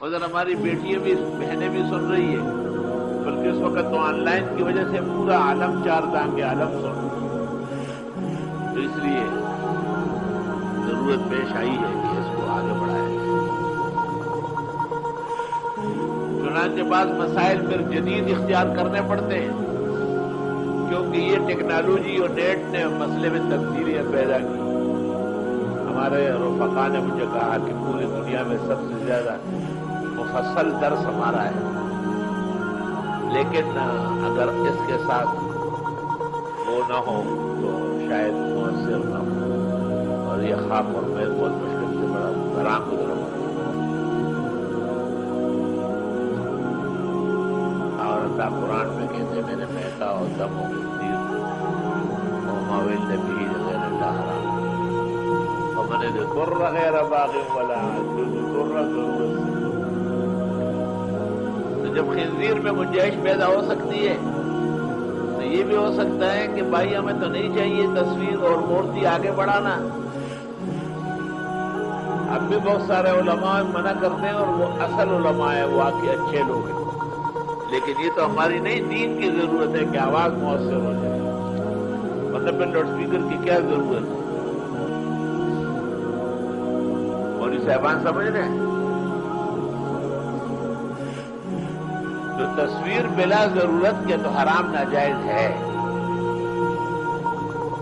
ادھر ہماری بیٹیاں بھی بہنیں بھی سن رہی ہے، بلکہ اس وقت تو آن لائن کی وجہ سے پورا عالم چار دام کے عالم سن رہا ہے، تو اس لیے ضرورت پیش آئی ہے کہ اس کو آگے بڑھایا جائے۔ چنانچہ بعض مسائل پھر جدید اختیار کرنے پڑتے ہیں، کیونکہ یہ ٹیکنالوجی اور نیٹ نے مسئلے میں تبدیلیاں پیدا کی۔ ہمارے رفقا نے مجھے کہا کہ پوری دنیا میں سب سے زیادہ مفصل درس ہمارا ہے، لیکن اگر اس کے ساتھ وہ نہ ہو تو شاید مؤثر نہ ہو، اور یہ خواب اور میں بہت مشکل سے بڑا گرام گزرا اور اللہ قرآن میں کہتے میرے مہتا اور دم و مصیر وماول نبی غیر اللہ حرام ومن ذکر غیر باغ ولا ذکر ضرورت سے۔ تو جب خنزیر میں گنجائش پیدا ہو سکتی ہے تو یہ بھی ہو سکتا ہے کہ بھائی ہمیں تو نہیں چاہیے تصویر اور مورتی آگے بڑھانا۔ اب بھی بہت سارے علماء منع کرتے ہیں اور وہ اصل علماء ہیں، واقعی اچھے لوگ ہیں، لیکن یہ تو ہماری نہیں دین کی ضرورت ہے کہ آواز مؤثر ہو جائے، مطلب پھر لاؤڈ اسپیکر کی کیا ضرورت ہے؟ مولوی صاحبان سمجھ رہے ہیں؟ تو تصویر بلا ضرورت کے تو حرام ناجائز ہے،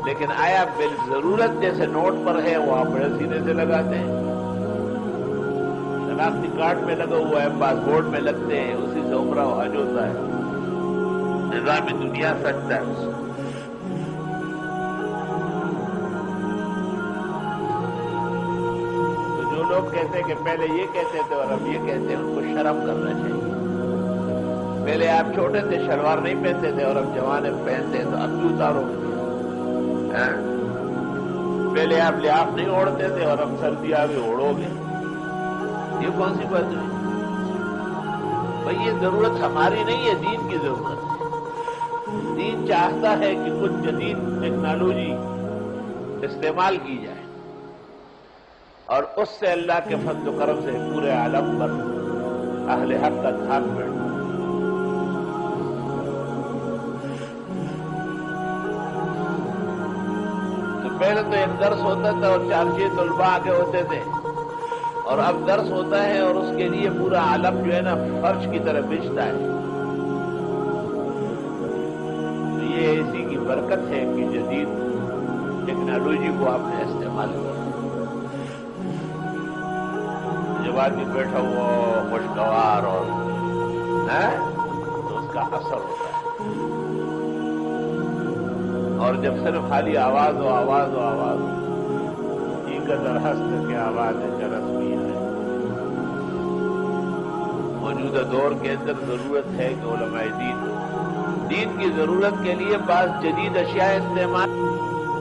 لیکن آیا بالضرورت جیسے نوٹ پر ہے وہ آپ بڑے سینے سے لگاتے ہیں، شناختی کارڈ میں لگا ہوا ہے، پاسپورٹ میں لگتے ہیں، اسی سے عمرہ و حج ہوتا ہے، نظام دنیا سچتا ہے اس کو۔ تو جو لوگ کہتے ہیں کہ پہلے یہ کہتے تھے اور اب یہ کہتے ہیں، ان کو شرم کرنا چاہیے۔ پہلے آپ چھوٹے تھے شلوار نہیں پہنتے تھے اور اب جوانے پہنتے ہیں، تو اب بھی اتارو۔ پہلے آپ لحاف نہیں اوڑھتے تھے اور اب سردی آ بھی اوڑھو گے، یہ کون سی بات ہے؟ بھائی یہ ضرورت ہماری نہیں ہے، دین کی ضرورت ہے۔ دین چاہتا ہے کہ کچھ جدید ٹیکنالوجی استعمال کی جائے، اور اس سے اللہ کے فضل و کرم سے پورے عالم پر اہل حق کا دھاک بیٹھتا۔ پہلے تو ایک درس ہوتا تھا اور 4-6 طلباء آگے ہوتے تھے، اور اب درس ہوتا ہے اور اس کے لیے پورا عالم جو ہے نا فرش کی طرح بچتا ہے۔ تو یہ اسی کی برکت ہے کہ جدید ٹیکنالوجی کو آپ نے استعمال کیا۔ جب آدمی بیٹھا ہوا خوشگوار اور تو اس کا اثر ہوتا ہے، اور جب صرف خالی آواز و آواز و آواز کی قدر ہست کے آواز ہے جرس بھی ہے۔ موجودہ دور کے اندر ضرورت ہے کہ علماء دین کی ضرورت کے لیے بعض جدید اشیاء استعمال